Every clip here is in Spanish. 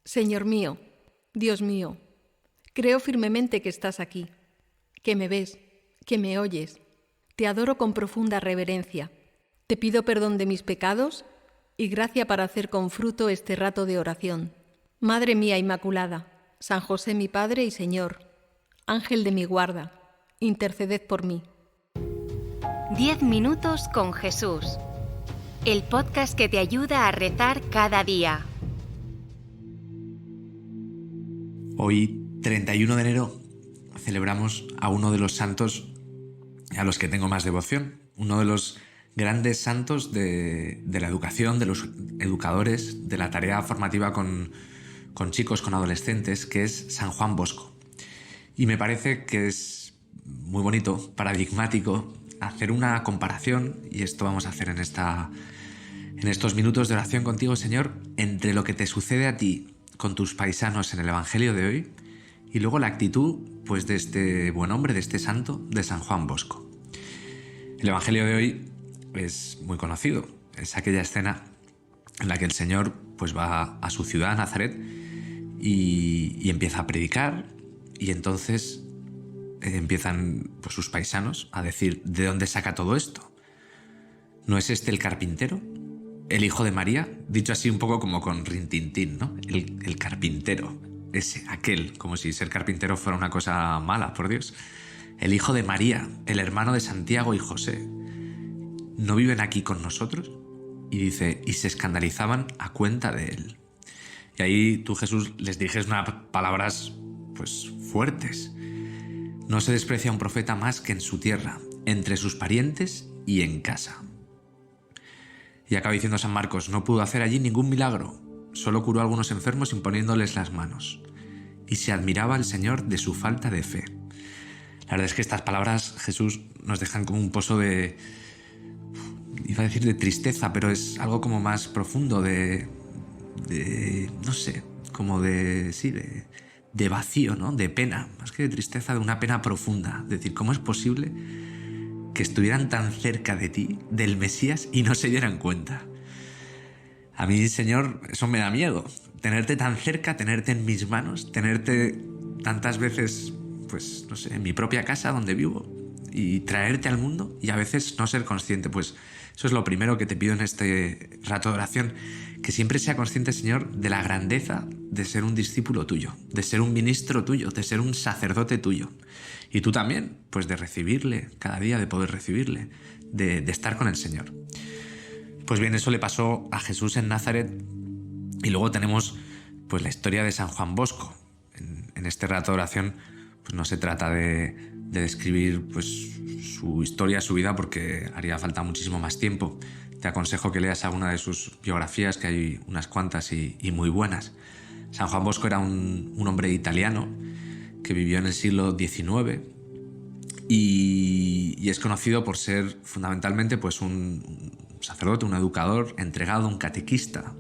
Señor mío, Dios mío, creo firmemente que estás aquí, que me ves, que me oyes. Te adoro con profunda reverencia. Te pido perdón de mis pecados y gracia para hacer con fruto este rato de oración. Madre mía Inmaculada, San José mi Padre y Señor, Ángel de mi guarda, interceded por mí. 10 minutos con Jesús. El podcast que te ayuda a rezar cada día. Hoy, 31 de enero, celebramos a uno de los santos a los que tengo más devoción. Uno de los grandes santos de la educación, de los educadores, de la tarea formativa con chicos, con adolescentes, que es San Juan Bosco. Y me parece que es muy bonito, paradigmático, hacer una comparación, y esto vamos a hacer en estos minutos de oración contigo, Señor, entre lo que te sucede a ti con tus paisanos en el Evangelio de hoy y luego la actitud pues, de este buen hombre, de este santo, de San Juan Bosco. El Evangelio de hoy es muy conocido, es aquella escena en la que el Señor pues, va a su ciudad, Nazaret, y empieza a predicar, y entonces empiezan pues, sus paisanos a decir: ¿de dónde saca todo esto? ¿No es este el carpintero? El hijo de María, dicho así un poco como con rintintín, ¿no? El carpintero, aquel, como si ser carpintero fuera una cosa mala, por Dios. El hijo de María, el hermano de Santiago y José, ¿no viven aquí con nosotros? Y dice, y se escandalizaban a cuenta de él. Y ahí tú, Jesús, les dijes unas palabras, pues, fuertes. No se desprecia a un profeta más que en su tierra, entre sus parientes y en casa. Y acaba diciendo San Marcos, no pudo hacer allí ningún milagro, solo curó a algunos enfermos imponiéndoles las manos. Y se admiraba el Señor de su falta de fe. La verdad es que estas palabras, Jesús, nos dejan como un pozo iba a decir de tristeza, pero es algo como más profundo, no sé, como de vacío, ¿no? De pena, más que de tristeza, de una pena profunda. Es decir, ¿cómo es posible que estuvieran tan cerca de ti, del Mesías, y no se dieran cuenta? A mí, Señor, eso me da miedo. Tenerte tan cerca, tenerte en mis manos, tenerte tantas veces, pues, no sé, en mi propia casa donde vivo, y traerte al mundo y a veces no ser consciente. Pues eso es lo primero que te pido en este rato de oración, que siempre sea consciente, Señor, de la grandeza de ser un discípulo tuyo, de ser un ministro tuyo, de ser un sacerdote tuyo. Y tú también, pues de recibirle cada día, de poder recibirle, de estar con el Señor. Pues bien, eso le pasó a Jesús en Nazaret. Y luego tenemos pues la historia de San Juan Bosco. En este rato de oración pues no se trata de describir pues su historia, su vida, porque haría falta muchísimo más tiempo. Te aconsejo que leas alguna de sus biografías, que hay unas cuantas y muy buenas. San Juan Bosco era un hombre italiano que vivió en el siglo XIX y es conocido por ser fundamentalmente pues, un sacerdote, un educador entregado, un catequista.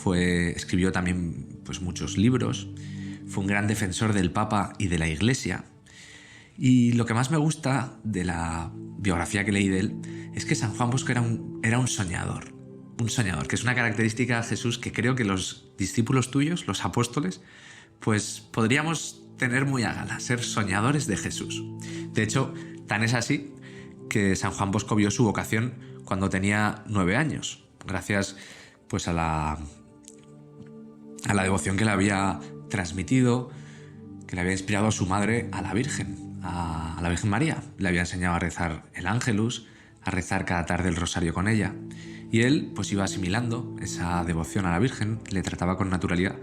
Escribió también pues, muchos libros, fue un gran defensor del Papa y de la Iglesia. Y lo que más me gusta de la biografía que leí de él es que San Juan Bosco era un soñador. Un soñador, que es una característica, Jesús, que creo que los discípulos tuyos, los apóstoles, pues podríamos tener muy a gala, ser soñadores de Jesús. De hecho, tan es así que San Juan Bosco vio su vocación cuando tenía 9 años, gracias pues a la devoción que le había transmitido, que le había inspirado a su madre, a la Virgen María. Le había enseñado a rezar el Ángelus, a rezar cada tarde el rosario con ella. Y él pues iba asimilando esa devoción a la Virgen, le trataba con naturalidad.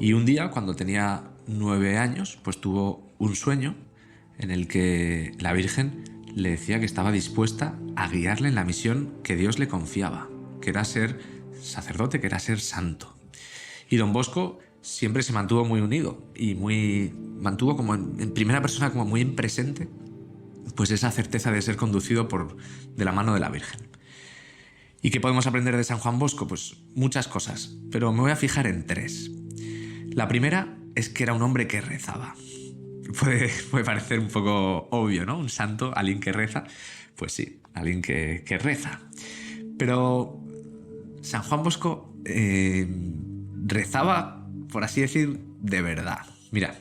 Y un día, cuando tenía 9 años, pues tuvo un sueño en el que la Virgen le decía que estaba dispuesta a guiarle en la misión que Dios le confiaba, que era ser sacerdote, que era ser santo. Y don Bosco siempre se mantuvo muy unido y mantuvo como en primera persona, como muy en presente, pues esa certeza de ser conducido de la mano de la Virgen. ¿Y qué podemos aprender de San Juan Bosco? Pues muchas cosas, pero me voy a fijar en 3. La primera es que era un hombre que rezaba. Puede parecer un poco obvio, ¿no? Un santo, alguien que reza. Pues sí, alguien que reza. Pero San Juan Bosco rezaba por así decir, de verdad. Mira,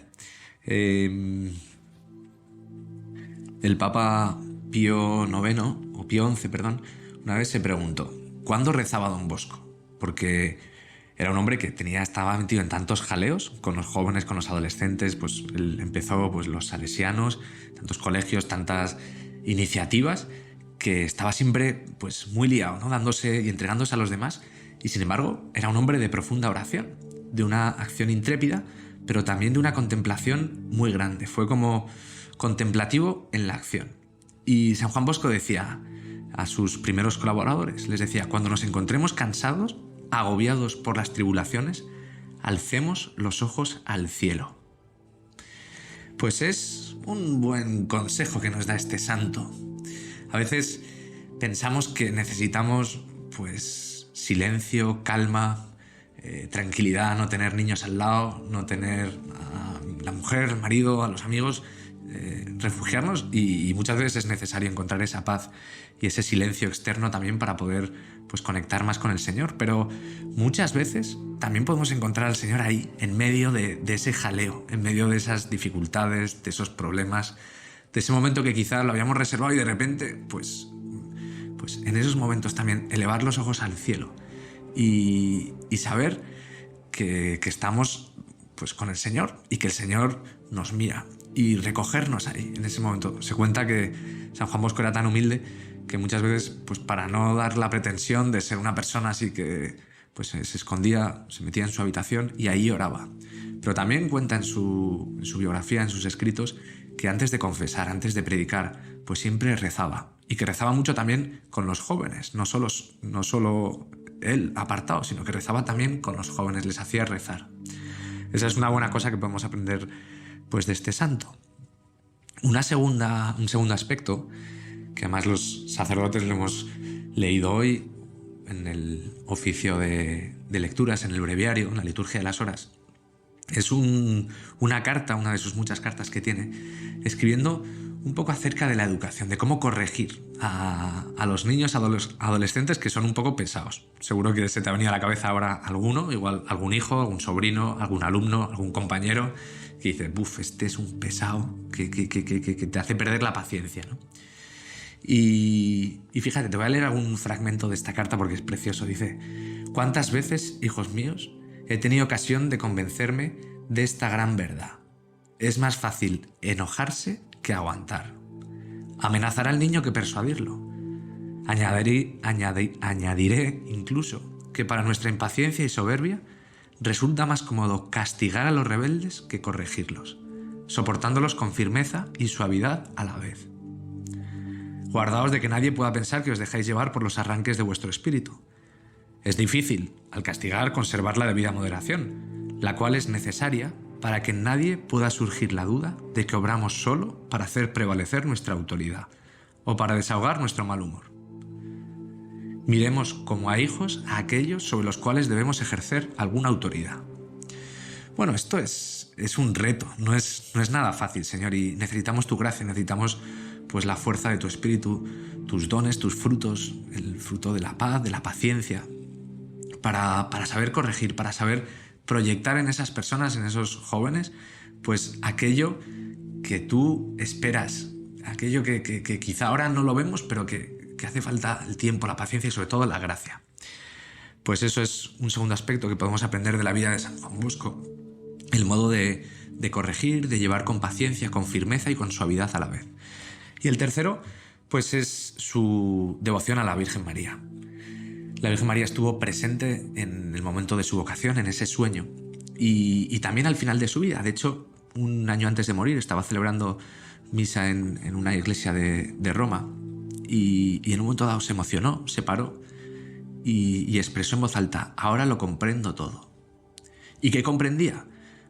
el Papa Pío IX, o Pío XI, perdón, una vez se preguntó, ¿cuándo rezaba Don Bosco? Porque era un hombre que estaba metido en tantos jaleos, con los jóvenes, con los adolescentes, pues él empezó pues, los salesianos, tantos colegios, tantas iniciativas, que estaba siempre pues, muy liado, ¿no? Dándose y entregándose a los demás, y sin embargo era un hombre de profunda oración, de una acción intrépida, pero también de una contemplación muy grande. Fue como contemplativo en la acción. Y San Juan Bosco decía a sus primeros colaboradores, les decía, cuando nos encontremos cansados, agobiados por las tribulaciones, alcemos los ojos al cielo. Pues es un buen consejo que nos da este santo. A veces pensamos que necesitamos pues silencio, calma, tranquilidad, no tener niños al lado, no tener a la mujer, el marido, a los amigos, refugiarnos, y muchas veces es necesario encontrar esa paz y ese silencio externo también para poder pues, conectar más con el Señor. Pero muchas veces también podemos encontrar al Señor ahí, en medio de ese jaleo, en medio de esas dificultades, de esos problemas, de ese momento que quizás lo habíamos reservado y de repente, pues en esos momentos también elevar los ojos al cielo y saber que estamos pues, con el Señor y que el Señor nos mira, y recogernos ahí, en ese momento. Se cuenta que San Juan Bosco era tan humilde que muchas veces, pues para no dar la pretensión de ser una persona así que pues, se escondía, se metía en su habitación y ahí oraba. Pero también cuenta en su biografía, en sus escritos, que antes de confesar, antes de predicar, pues siempre rezaba. Y que rezaba mucho también con los jóvenes, no solo él apartado, sino que rezaba también con los jóvenes, les hacía rezar. Esa es una buena cosa que podemos aprender pues, de este santo. Un segundo aspecto, que además los sacerdotes lo hemos leído hoy en el oficio de lecturas, en el breviario, en la liturgia de las horas, es una carta, una de sus muchas cartas que tiene, escribiendo un poco acerca de la educación, de cómo corregir a los niños, a los adolescentes que son un poco pesados. Seguro que se te ha venido a la cabeza ahora alguno, igual algún hijo, algún sobrino, algún alumno, algún compañero, que dice, este es un pesado que te hace perder la paciencia, ¿no? Y fíjate, te voy a leer algún fragmento de esta carta porque es precioso. Dice, ¿cuántas veces, hijos míos, he tenido ocasión de convencerme de esta gran verdad? Es más fácil enojarse que aguantar. Amenazará al niño que persuadirlo. Añadiré incluso que para nuestra impaciencia y soberbia resulta más cómodo castigar a los rebeldes que corregirlos, soportándolos con firmeza y suavidad a la vez. Guardaos de que nadie pueda pensar que os dejáis llevar por los arranques de vuestro espíritu. Es difícil, al castigar, conservar la debida moderación, la cual es necesaria para que en nadie pueda surgir la duda de que obramos solo para hacer prevalecer nuestra autoridad o para desahogar nuestro mal humor. Miremos como a hijos a aquellos sobre los cuales debemos ejercer alguna autoridad. Bueno, esto es un reto, no es nada fácil, Señor, y necesitamos tu gracia, necesitamos pues la fuerza de tu espíritu, tus dones, tus frutos, el fruto de la paz, de la paciencia, para saber corregir, para saber proyectar en esas personas, en esos jóvenes, pues aquello que tú esperas, aquello que quizá ahora no lo vemos, pero que hace falta el tiempo, la paciencia y sobre todo la gracia. Pues eso es un segundo aspecto que podemos aprender de la vida de San Juan Bosco, el modo de corregir, de llevar con paciencia, con firmeza y con suavidad a la vez. Y el tercero, pues es su devoción a la Virgen María. La Virgen María estuvo presente en el momento de su vocación, en ese sueño, y también al final de su vida. De hecho, un año antes de morir estaba celebrando misa en una iglesia de Roma y en un momento dado se emocionó, se paró y expresó en voz alta, ahora lo comprendo todo. ¿Y qué comprendía?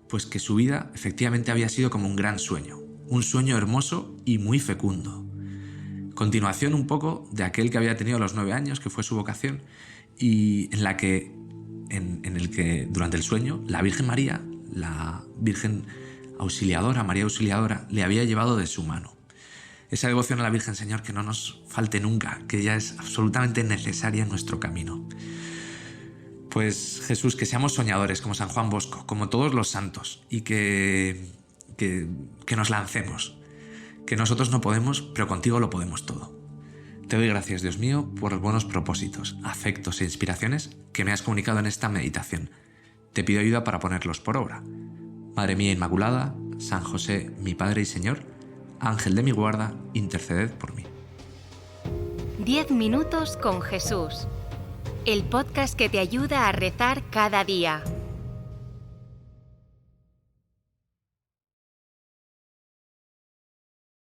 Pues que su vida efectivamente había sido como un gran sueño, un sueño hermoso y muy fecundo. Continuación un poco de aquel que había tenido a los 9 años, que fue su vocación, y en el que durante el sueño la Virgen María, la Virgen Auxiliadora, María Auxiliadora, le había llevado de su mano. Esa devoción a la Virgen, Señor, que no nos falte nunca, que ella es absolutamente necesaria en nuestro camino. Pues Jesús, que seamos soñadores como San Juan Bosco, como todos los santos, y que nos lancemos. Que nosotros no podemos, pero contigo lo podemos todo. Te doy gracias, Dios mío, por los buenos propósitos, afectos e inspiraciones que me has comunicado en esta meditación. Te pido ayuda para ponerlos por obra. Madre mía Inmaculada, San José, mi Padre y Señor, Ángel de mi guarda, interceded por mí. 10 minutos con Jesús. El podcast que te ayuda a rezar cada día.